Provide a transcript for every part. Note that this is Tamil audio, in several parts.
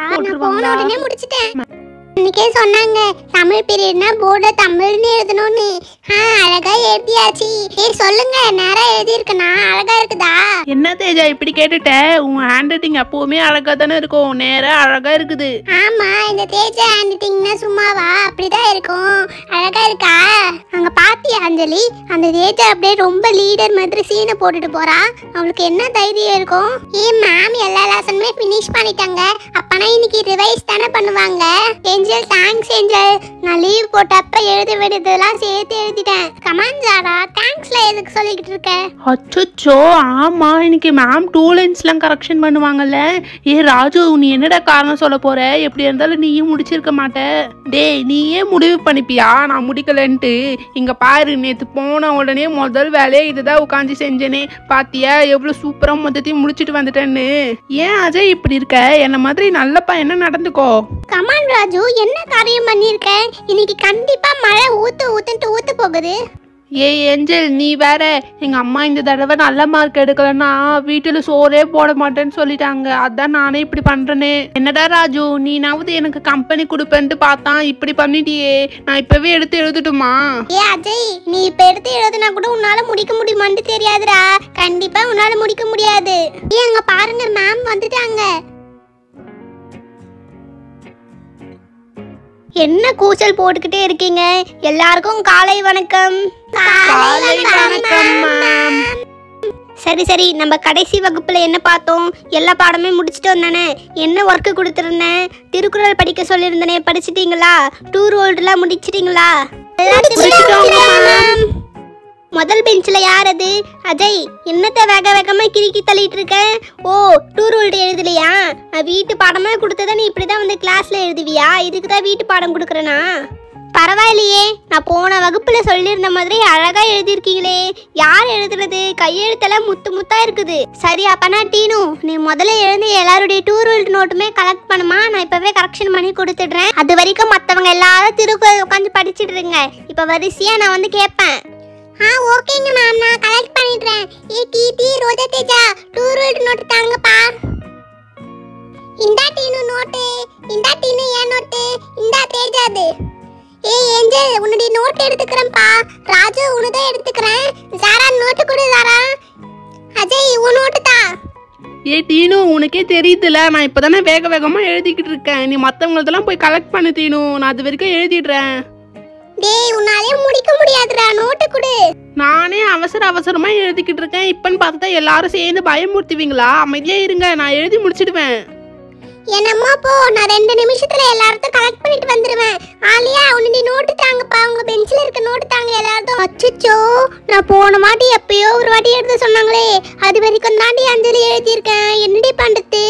லீவ் போட்டுருவாங்களா? உடனே முடிச்சிட்டேன். இன்னைக்கே சொன்னாங்க தமிழ் பீரியட்னா போர்ட தமிழ்னு எழுதணும்னு. அழகா எழுதியாச்சு. சொல்லுங்க, நேரா எழுதியிருக்கனா? அழகா இருக்குதா? என்ன தேஜா இப்படி கேட்டுட்ட? உன் ஹேண்ட் ரைட்டிங் எப்பவுமே அழகா தானே இருக்கும். நேரா அழகா இருக்குது. ஆமா, இந்த தேஜா ஹேண்ட் ரைட்டிங்னா சும்மாவா? அப்படிதான் இருக்கும். அழகா இருக்கா? அங்க பாத்தியா அஞ்சலி? அந்த தேஜா அப்படியே ரொம்ப லீடர் மாதிரி சீனை போட்டுட்டு போறா. அவளுக்கு என்ன தைரியம் இருக்கும்? மேம் எல்லா லெசனுமே ஃபினிஷ் பண்ணிட்டாங்க. அப்பனா இன்னைக்கு ரிவைஸ் தானே பண்ணுவாங்க. Angel, thanks angel. நான் லீவ் போட்டப்ப எழுத வேண்டியதெல்லாம் சேர்த்து எழுதிட்டேன். கமான் ஜாரா, தேங்க்ஸ்ல எதுக்கு சொல்லிக்கிட்டு இருக்க? அச்சோ, ஆமா இன்னைக்கு மேம் 2 லைன்ஸ்லாம் கரெக்ஷன் பண்ணுவாங்கல்ல. ராஜு, நீ என்னடா காரணம் சொல்ல போற? எப்படி இருந்தாலும் நீயும் முடிச்சிருக்க மாட்ட. டேய், நீயே முடிவு பண்ணிப்பியா நான் முடிக்கலன்ட்டு? இங்க பாரு, நேத்து போன உடனே முதல் வேலையை இதுதான் உட்காந்து செஞ்சேனே. பாத்தியா எவ்வளவு சூப்பரா மொத்தத்தையும் முடிச்சிட்டு வந்துட்டேன்னு. ஏன் அஜய் இப்படி இருக்க? என்ன மாதிரி நல்ல பையனா நடந்துக்கோ. கமான் ராஜு, என்ன காரியம் பண்ணிருக்க? இன்னைக்கு கண்டிப்பா மழை ஊத்து போகுது. ஏஞ்சல், நீ வேற. எங்க அம்மா இந்த தடவை நல்ல மார்க் எடுக்கலன்னா வீட்டுல சோறே போட மாட்டேன்னு சொல்லிட்டாங்க. அதான் நானே இப்படி பண்றேனே. என்னடா ராஜு, நீனாவது எனக்கு கம்பெனி கொடுப்பேன்ட்டு பார்த்தா இப்படி பண்ணிட்டியே. நான் இப்பவே எடுத்து எழுதட்டுமா? அஜய், நீ இப்ப எடுத்து எழுதுனா கூட உன்னால முடிக்க முடியுமான்னு தெரியாதுடா. கண்டிப்பா உன்னால முடிக்க முடியாது. அங்க பாருங்க, மேம் வந்துட்டாங்க. என்ன கூச்சல் போட்டுக்கிட்டே இருக்கீங்க? எல்லாருக்கும் காலை வணக்கம். காலை வணக்கம் மேம். சரி, நம்ம கடைசி வகுப்புல என்ன பார்த்தோம்? எல்லா பாடமே முடிச்சிட்டு வந்தானே. என்ன ஒர்க்கு கொடுத்துருந்தேன்? திருக்குறள் படிக்க சொல்லியிருந்தனே, படிச்சிட்டீங்களா? 2 ரோல்டுலாம் முடிச்சிட்டீங்களா? முதல் பெஞ்சில் யார் அது? அஜய், என்னத்தை வேகமா கிறுக்கி தள்ளிட்டு இருக்க? ஓ, 2 ரோல்டு எழுதலையா? வீட்டு பாடமா கொடுத்தத நீ இப்படிதான் வந்து கிளாஸ்ல எழுதுவியா? இதுக்கு தான் வீட்டு பாடம் கொடுக்குறேனா? பரவாயில்லையே, நான் போன வகுப்புல சொல்லியிருந்த மாதிரி அழகா எழுதியிருக்கீங்களே. யார் எழுதுறது? கையெழுத்தெல்லாம் முத்தா இருக்குது. சரி, அப்பனா டீனு, நீ முதல்ல எழுந்து எல்லாருடைய 2 ரோல்டு நோட்டுமே கலெக்ட் பண்ணுமா. நான் இப்பவே கரெக்ஷன் பண்ணி கொடுத்துடுறேன். அது வரைக்கும் மற்றவங்க எல்லாரும் திருக்குறள் உட்காந்து படிச்சுட்டு இருங்க. இப்ப வரிசையா நான் வந்து கேட்பேன். ஓகேங்க மேம், நான் கலெக்ட் பண்ணிடுறேன். கீர்த்தி, ரோஜா, தேஜா 2 ரோல்டு நோட்டு தாங்கப்பா. இந்தா டீனு நோட்டு. இந்தா டீனு ஏன் நோட்டு. இந்தா தேஜாது. ஏஞ்சல், உன்னுடைய நோட் எடுத்துக்கிறேன்ப்பா. ராஜு, உன்னதான் எடுத்துக்கிறேன். ஜாரா நோட்டு கொடு. ஜாரா. அஜய், உன் நோட்டு தா. டீனு, உனக்கே தெரியுதுல, நான் இப்பதானே வேகமா எழுதிக்கிட்டு இருக்கேன். நீ மற்றவங்களதெல்லாம் போய் கலெக்ட் பண்ணு டீனு. நான் அது வரைக்கும் எழுதிடுறேன். டேய், உன்னாலே முடிக்க முடியாதுடா. நோட்டு கொடு. நானே அவசரமா எழுதிக்கிட்டு இருக்கேன். இப்பன்னு பார்த்தா எல்லாரும் சேர்ந்து பயமுறுத்துவீங்களா? அமைதியா இருங்க, நான் எழுதி முடிச்சிடுவேன். என்னம்மா போ, நான் 2 நிமிஷத்துல எல்லாரும் கலெக்ட் பண்ணிட்டு வந்துருவேன். ஆலியா, உன்னுடைய நோட்டு தாங்கப்பா. உங்க பெஞ்சில இருக்க நோட்டு தாங்க எல்லாரும். அச்சச்சோ, நான் போன வாட்டி எப்பயோ ஒரு வாட்டி எழுத சொன்னாங்களே, அது வரைக்கும் தாண்டி அஞ்சலி எழுதியிருக்கேன். என்னடி பண்றது?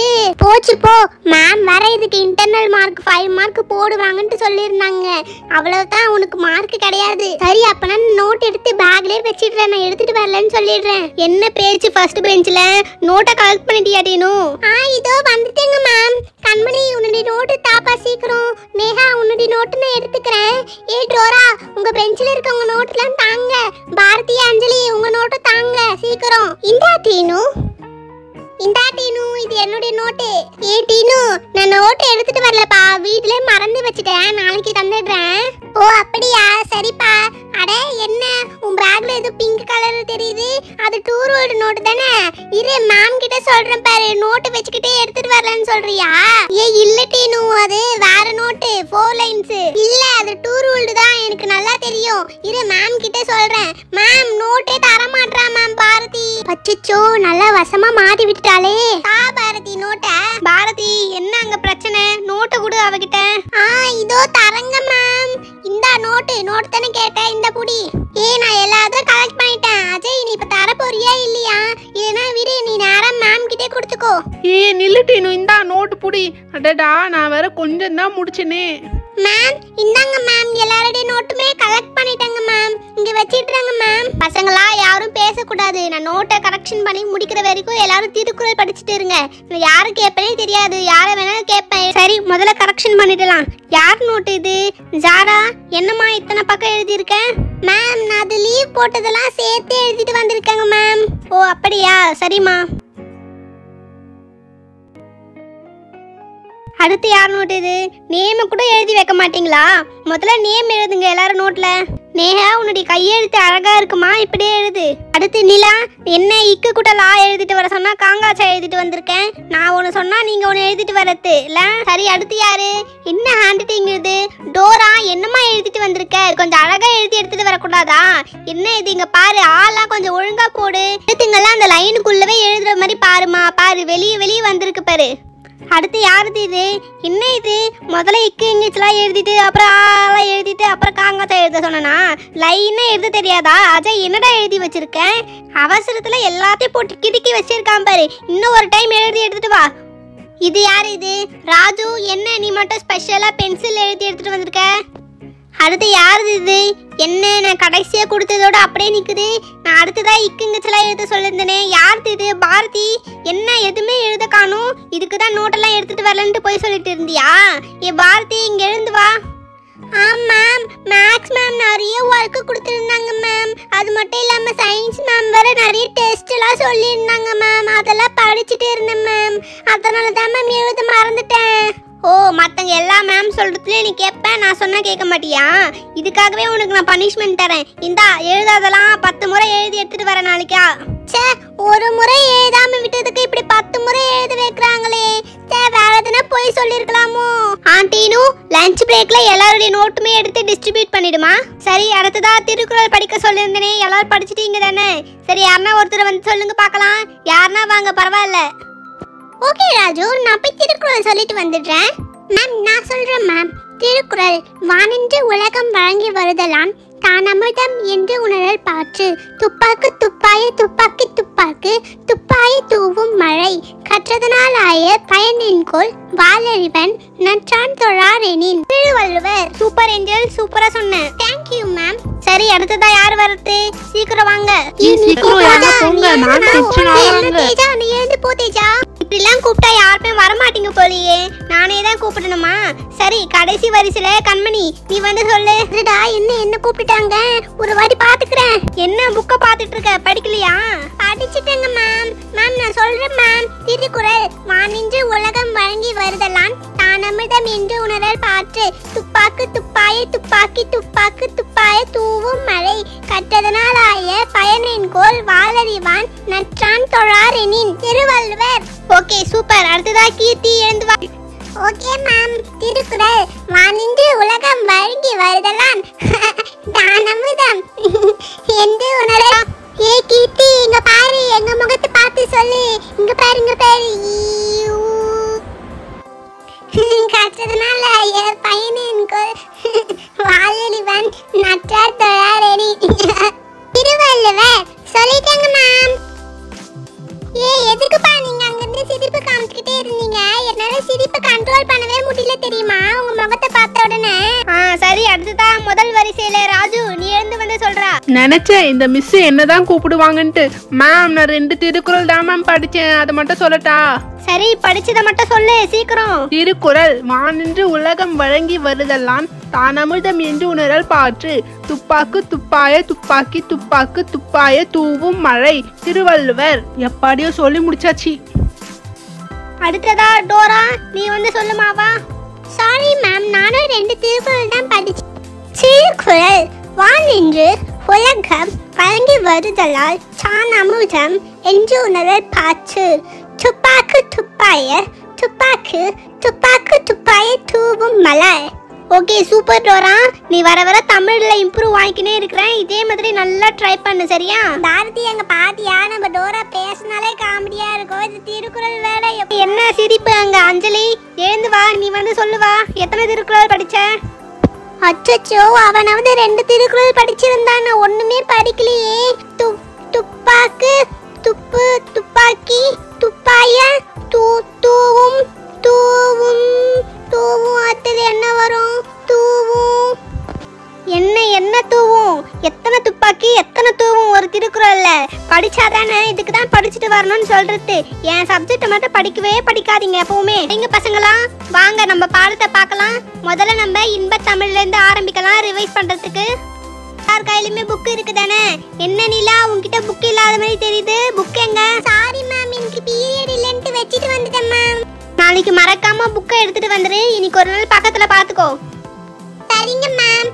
போச்சு போ. மேம் வர இதுக்கு இன்டர்னல் மார்க் 5 மார்க் போடுவாங்கன்னு சொல்லியிருந்தாங்க. அவ்வளவுதான், உனக்கு மார்க் கிடையாது. சரி, அப்பனா நோட் எடுத்து பேக்லயே வச்சிடுறேன். நான் எடுத்துட்டு வரலன்னு சொல்லிடுறேன். என்ன பேச்சு ஃபர்ஸ்ட் பெஞ்சில? நோட்டை கலெக்ட் பண்ணிட்டியாடினு? இதோ வந்துட்டேங்க மேம். கண்மணி, உன்னுடைய நோட்டு தாப்பா சீக்கிரம். நேஹா, உன்னுடைய நோட்டு நான் எடுத்துக்கிறேன். டோரா, உங்க பெஞ்சில இருக்க உங்க நோட்டுலாம் தாங்க. பாரதி, அஞ்சலி, உங்க நோட்டு தாங்க சீக்கிரம். இந்தா டீனு. இது என்னுடைய நோட்டு. டீனு, நான் நோட்டு எடுத்துட்டு வரலப்பா. வீட்லயே மறந்து வச்சுட்டேன். நாளைக்கு தந்துடுறேன். ஓ, அப்படியா? சரிப்பா. அட, என்ன உன் பேக்ல ஏதோ பிங்க் கலர் தெரியுது? அது 2 ரோல்டு நோட்டு தானே? இரு, மேம் கிட்ட சொல்றேன் பாரு. நோட்டு வச்சுக்கிட்டே எடுத்துட்டு வரலன்னு சொல்றியா? இல்ல டீனு, அது வேற நோட்டு. 4 லைன்ஸ். இல்ல, அது 2 ரோல்டு தான். எனக்கு நல்லா தெரியும். இரு, மேம் கிட்ட சொல்றேன். மேம், நோட்டே தர மாட்டறா மேம் பாரதி. அச்சச்சோ, நல்லா வசமா மாட்டி விட்டுட்டாளே. பாரதி நோட்ட. பாரதி, என்ன அங்க பிரச்சனை? நோட்டை கொடு அவகிட்ட. இதோ தரங்க மேம். இந்த நோட்டு தானே கேட்டேன். இந்த புடி. நான் எல்லாத்தையும் கலெக்ட் பண்ணிட்டேன். அஜய், நீ இப்ப தர போறியா இல்லையா? இல்லனா விடு, நீ நேரா மேம் கிட்டே கொடுத்துக்கோ. நில்லுட்டீனு, இந்த நோட்டு புடி. அடடா, நான் வேற கொஞ்சம் தான் முடிச்சேனே. மேம், இந்தாங்க மேம். எல்லாரோட நோட்டுமே கலெக்ட் பண்ணிட்டேங்க மேம். இங்க வச்சிடுறாங்க மேம். பசங்களா யாரும் பேசக்கூடாது. நான் நோட்டை கரெக்ஷன் பண்ணி முடிக்கிற வரைக்கும் எல்லாரும் திருக்குறள் படிச்சுட்டு இருங்க. நான் யாரு கேட்பேனே தெரியாது. யாரை வேணாலும் கேட்பேன். சரி, முதல்ல கரெக்ஷன் பண்ணிடலாம். யார் நோட்டு இது? ஜாரா, என்னம்மா இத்தனை பக்கம் எழுதியிருக்கேன்? மேம், நான் அது லீவ் போட்டதெல்லாம் சேர்த்து எழுதிட்டு வந்திருக்கேங்க மேம். ஓ, அப்படியா? சரிம்மா. அடுத்து யார் நோட் இது? நேமை கூட எழுதி வைக்க மாட்டீங்களா? முதல்ல நேம் எழுதுங்க எல்லாரும் நோட்ல. நேஹா, உன்னுடைய கையெழுத்து அழகா இருக்குமா, இப்படியே எழுது. அடுத்து நிலா, என்ன இக்கு கூட லா எழுதிட்டு வர சொன்னா காங்காச்சா எழுதிட்டு வந்திருக்கேன். நான் ஒன்று சொன்னா நீங்க ஒன்று எழுதிட்டு வரது இல்ல. சரி, அடுத்து யாரு? என்ன ஹேண்ட் ரைட்டிங் இது? டோரா, என்னமா எழுதிட்டு வந்திருக்க? கொஞ்சம் அழகா எழுதி எடுத்துட்டு வரக்கூடாதா? என்ன இது? இங்க பாரு, ஆள்லாம் கொஞ்சம் ஒழுங்கா போடு. எழுத்துங்கெல்லாம் அந்த லைனுக்குள்ளவே எழுதுற மாதிரி பாருமா. பாரு, வெளியே வெளியே வந்திருக்கு பாரு. அடுத்து யாருது இது? என்ன இது? முதல்ல இக்கு இங்கிலீஷ்லாம் எழுதிட்டு அப்புறம் ஆலாம் எழுதிட்டு அப்புறம் காங்காத்தா எழுத சொன்னா லைனா எழுத தெரியாதா? அஜய், என்னடா எழுதி வச்சிருக்கேன்? அவசரத்துல எல்லாத்தையும் போட்டு கிடுக்கி வச்சிருக்கான் பாரு. இன்னும் ஒரு டைம் எழுதி எடுத்துட்டு வா. இது யாரு இது? ராஜு, என்ன நீ மட்டும் ஸ்பெஷலா பென்சில் எழுதி எடுத்துட்டு வந்திருக்க? அடுத்து யாருது இது? என்ன நான் கடைசியா கொடுத்ததோட அப்படியே நிக்குது. நான் அடுத்ததான் இக்குங்கச்செல்லாம் எழுத சொல்லியிருந்தேனே, யாருது இது? பாரதி, என்ன எதுவுமே எழுத காணும்? இதுக்கு தான் நோட்டெல்லாம் எடுத்துட்டு வரலன்ட்டு போய் சொல்லிட்டு இருந்தியா? ஏ பாரதி, இங்க எழுந்து வா. மேம், மேக்ஸ் மேம் நிறைய ஒர்க் கொடுத்துருந்தாங்க மேம். அது மட்டும் இல்லாமல் சயின்ஸ் மேம் வேற நிறைய டெஸ்ட் எல்லாம் சொல்லியிருந்தாங்க மேம். அதெல்லாம் படிச்சுட்டு இருந்தேன் மேம். அதனால தான் மேம் எழுத மறந்துட்டேன். ஓ, மற்றவங்க எல்லா மேம் சொல்றதுலேயே நீ கேட்பேன், நான் சொன்னா கேட்க மாட்டியா? இதுக்காகவே உனக்கு நான் பனிஷ்மெண்ட் தரேன். இந்தா, எழுதாதெல்லாம் 10 முறை எழுதி எடுத்துட்டு வர நாளைக்கா. சே, ஒரு முறை எழுதாம விட்டதுக்கு இப்படி 10 முறை எழுத வைக்கிறாங்களே. சே, வேற எதுனா போய் சொல்லிருக்கலாமோ? ஆண்டினு, லஞ்ச் பிரேக்ல எல்லாருடைய நோட்டுமே எடுத்து டிஸ்ட்ரிபியூட் பண்ணிடுமா. சரி, அடுத்ததா திருக்குறள் படிக்க சொல்லியிருந்தேனே, எல்லாரும் படிச்சுட்டீங்க தானே? சரி, யாருன்னா ஒருத்தர் வந்து சொல்லுங்க பார்க்கலாம். யாருன்னா வாங்க, பரவாயில்ல. ஓகே ராஜு, நான் போய் திருக்குறள் சொல்லிட்டு வந்துடுறேன். மேம், நான் சொல்றேன் மேம். திருக்குறள், வானின்று உலகம் வழங்கி வருதலான் தான் அமிர்தம் என்று உணரல் பாற்று. துப்பாக்கு துப்பாய துப்பாக்கி துப்பாக்கு துப்பாய தூவும் மழை. கற்றதனால் ஆய பயனின்கோள் வாளறிவன் நற்றான் தொழார் எனின். திருவள்ளுவர். சூப்பர் ஏஞ்சல், சூப்பரா சொன்னேன். Thank you ma'am. சரி, அடுத்ததா யார் வரது? சீக்கிரம் வாங்க. நீ எழுந்து போ தேஜா. இப்படிலாம் கூப்பிட்டா யாருமே வரமாட்டீங்க போலியே. நானே தான் கூப்பிடணுமா? சரி, கடைசி வரிசையில கண்மணி, நீ வந்து சொல்லு. என்ன கூப்பிட்டாங்க? ஒரு வாட்டி பாத்துக்கிறேன். என்ன புக்க பாத்துட்டு இருக்க? படிக்கலையா? படிச்சுட்டேங்க மேம். மேம், நான் சொல்றேன் மேம். திருக்குறள், வானின்று உலகம் வழங்கி வருதலான் தான் அமிர்தம் என்று உணரல் பாற்று. துப்பாக்கு துப்பாய துப்பாக்கி துப்பாக்கு துப்பாய தூவும் மழை. கற்றதனால் ஆய பயனின்கோள் வாளறிவான் நற்றான் தொழார் எனின். திருவள்ளுவர். Okay, super. அடுத்ததா கீர்த்தி, எழுந்து வா. Okay ma'am. திருக்குறள், வானின்று உலகம் வழங்கி வருதலான் தான் அமிர்தம் என்று உணரல். ஏ கீர்த்தி, இங்க பாரு, எங்க முகத்தை பார்த்து சொல்லு. இங்க பாரு, இங்க பாரு. கற்றதனால பயனின்கோள் வாளறிவான் நற்றார் தொழார் எனின். திருவள்ளுவர். சொல்லிட்டேங்க மேம். ஏ, எதுக்குப்பா நீங்க அங்கிருந்து சிரிப்பு காமிச்சுக்கிட்டே இருந்தீங்க? என்னால சிரிப்பு கண்ட்ரோல் பண்ணவே முடியல தெரியுமா, உங்க முகத்தை பார்த்த உடனே. சரி, அடுத்ததா முதல் வரிசையில ராஜு, நீ எழுந்து வந்து சொல்றா. நினைச்சேன் இந்த மிஸ் என்னதான் கூப்பிடுவாங்கன்ட்டு. மேம், நான் 2 திருக்குறள் தான் மேம் படிச்சேன், அதை மட்டும் சொல்லட்டா? சரி, படிச்சதை மட்டும் சொல்லு சீக்கிரம். திருக்குறள், வானின்று உலகம் வழங்கி வருதலான் தான் அமிர்தம் என்று உணரல் பாற்று. துப்பாக்கு துப்பாய துப்பாக்கி துப்பாக்கு துப்பாய தூவும் மழை. திருவள்ளுவர். எப்படியோ சொல்லி முடிச்சாச்சு. அடுத்ததா டோரா, நீ வந்து சொல்லுமாவா? சாரி மேம், நானும் 2 திருக்குறள் தான் படிச்சேன். திருக்குறள், வானின்று உலகம் வழங்கி வருதலால் தான் அமிர்தம் என்று உணரல் பாற்று. துப்பாக்கு துப்பாய துப்பாக்கு துப்பாக்கு துப்பாய தூவும் மழை. Okay, super Dora. நீ வர வர தமிழ்ல இம்ப்ரூவ் ஆகிக்கினே இருக்கிறேன். இதே மாதிரி நல்லா ட்ரை பண்ணு, சரியா? பாரதி, எங்க பாத்தியா, நம்ம டோரா பேசினாலே காமெடியா இருக்கும். இது திருக்குறள் வேற. என்ன சிரிப்பு அங்க? அஞ்சலி, எழுந்து வா, நீ வந்து சொல்லுவா. எத்தனை திருக்குறள் படிச்ச? அச்சோ, அவனாவது 2 திருக்குறள் படிச்சிருந்தான், நான் ஒண்ணுமே படிக்கலையே. துப்பாக்கு துப்பு துப்பாக்கி துப்பாய தூவும் தூவும் தூவும். அடுத்தது என்ன வரும்? தூவும். என்ன தூவும்? எத்தனை துப்பாக்கி எத்தனை தூவும் ஒரு திருக்குறள்ல? படிச்சாதானே இதுக்கு தான் படிச்சுட்டு வரணும்னு சொல்றது. என் சப்ஜெக்ட் மட்டும் படிக்கவே படிக்காதீங்க எப்பவுமே. எங்க பசங்களா, வாங்க நம்ம பாடத்தை பார்க்கலாம். முதல்ல நம்ம இன்ப தமிழ்ல இருந்து ஆரம்பிக்கலாம் ரிவைஸ் பண்றதுக்கு. யார் கையிலுமே புக் இருக்கு தானே? என்ன நிலா, உன்கிட்ட புக் இல்லாத மாதிரி தெரியுது. புக் எங்க? சாரி மேம், எனக்கு பீரியட் இல்லன்ட்டு வச்சிட்டு வந்துட்டேன் மேம். நாளைக்கு மறக்காம புக்கை எடுத்துட்டு வந்துரு. இன்னைக்கு ஒரு நாள் பக்கத்துல பாத்துக்கோ. சரிங்க மேம்.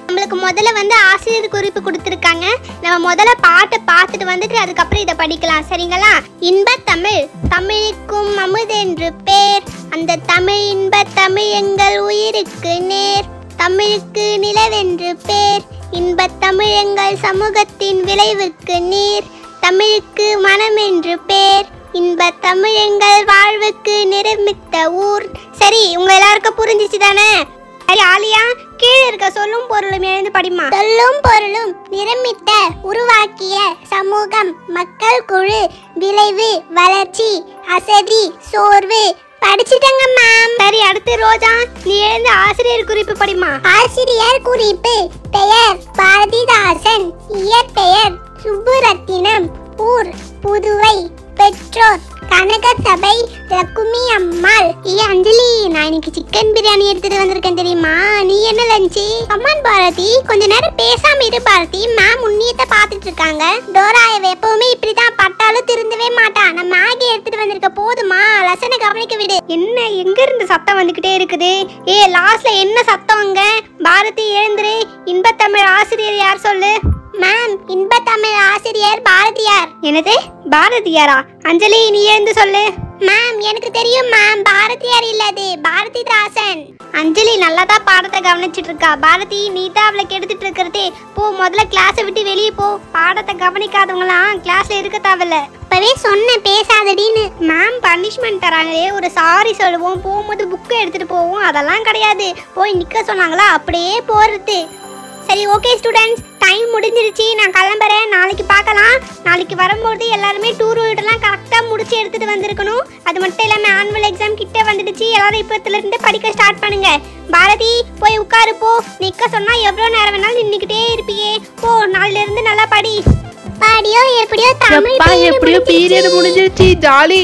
நம்மளுக்கு முதல்ல வந்து ஆசிரியர் குறிப்பு கொடுத்துருக்காங்க. நம்ம முதல்ல பாட்டை பார்த்துட்டு வந்துட்டு அதுக்கப்புறம் இதை படிக்கலாம், சரிங்களா? இன்ப தமிழ், தமிழுக்கும் அமுதென்று பேர், அந்த தமிழ் இன்ப தமிழ் எங்கள் உயிருக்கு நேர், தமிழுக்கு நிலவென்று பேர், இன்ப தமிழ் எங்கள் சமூகத்தின் விளைவுக்கு நீர், தமிழுக்கு மனம் என்று பேர், இன்ப தமிழ் எங்கள் வாழ்வுக்கு நிரமித்த ஊர். சரி, உங்க எல்லாருக்கும் புரிஞ்சிச்சு தானே? சரி ஆலியா, கீழே இருக்க சொல்லும் பொருளும் எழுந்து படிமா. சொல்லும் பொருளும் நிரமித்த உருவாக்கிய சமூகம், மக்கள் குழு, விளைவு, வளர்ச்சி, அசதி, சோர்வு. படிச்சிட்டங்க மேம். சரி, அடுத்து ரோஜா, நீ எழுந்து ஆசிரியர் குறிப்பு படிமா. ஆசிரியர் குறிப்பு: பெயர் பாரதிதாசன், இயற்பெயர் சுப்புரத்தினம், ஊர் புதுவை, பெற்றோர் கனகசபை லக்குமி அம்மாள். அஞ்சலி, நான் இன்னைக்கு சிக்கன் பிரியாணி எடுத்துட்டு வந்திருக்கேன் தெரியுமா? நீ என்ன லஞ்சி? அம்மான் பாரதி, கொஞ்ச நேரம் பேசாம இரு பாரதி. மேம் உன்னியத்தை பாத்துட்டு இருக்காங்க. டோராயவ எப்பவுமே இப்படிதான், பட்டாலும் திருந்தவே மாட்டா. நான் மேகி எடுத்துட்டு வந்திருக்க, போதுமா? லசனை கவனிக்க விடு. என்ன எங்க இருந்து சத்தம் வந்துகிட்டே இருக்குது? லாஸ்ட்ல என்ன சத்தம் அங்க? பாரதி எழுந்துரு. இன்பத்தமிழ் ஆசிரியர் யார் சொல்லு. மேம், இன்பத்தமிழ் ஆசிரியர் பாரதியார். என்னது பாரதியாரா? அஞ்சலி, நீ எழுந்து சொல்லு. மேம், எனக்கு தெரியும் மேம், பாரதியார் இல்லது பாரதிதாசன். அஞ்சலி நல்லா தான் பாடத்தை கவனிச்சிட்டு இருக்கா. பாரதி, நீ தான் அவளை கெடுத்துட்டு இருக்கிறதே. போ, முதல்ல கிளாஸை விட்டு வெளியே போ. பாடத்தை கவனிக்காதவங்களாம் கிளாஸ்ல இருக்க தேவையில்ல. இப்பவே சொன்ன பேசாதடின்னு. மேம் பனிஷ்மெண்ட் தராங்களே, ஒரு சாரி சொல்லுவோம், போகும்போது புக்கை எடுத்துட்டு போவோம், அதெல்லாம் கிடையாது. போய் நிக்க சொன்னாங்களா அப்படியே போறது. சரி, ஓகே ஸ்டூடெண்ட்ஸ், டைம் முடிஞ்சிருச்சு, நான் கிளம்புறேன். நாளைக்கு பார்க்கலாம். நாளைக்கு வரும்போது எல்லாருமே டூர் வீட்டெல்லாம் கரெக்டாக முடிச்சு எடுத்துகிட்டு வந்திருக்கணும். அது மட்டும் இல்லாமல் ஆனுவல் எக்ஸாம் கிட்டே வந்துடுச்சு. எல்லாரும் இப்போத்துலேருந்து படிக்க ஸ்டார்ட் பண்ணுங்க. பாரதி, போய் உட்காரு போ. நிற்க சொன்னால் எவ்வளோ நேரம் வேணாலும் நின்றுக்கிட்டே இருப்பியே. போ, நாளிலிருந்து நல்லா படி. பாடியோ எப்படியோ தமிழ் எப்படியோ பீரியட் முடிஞ்சிருச்சு, ஜாலி.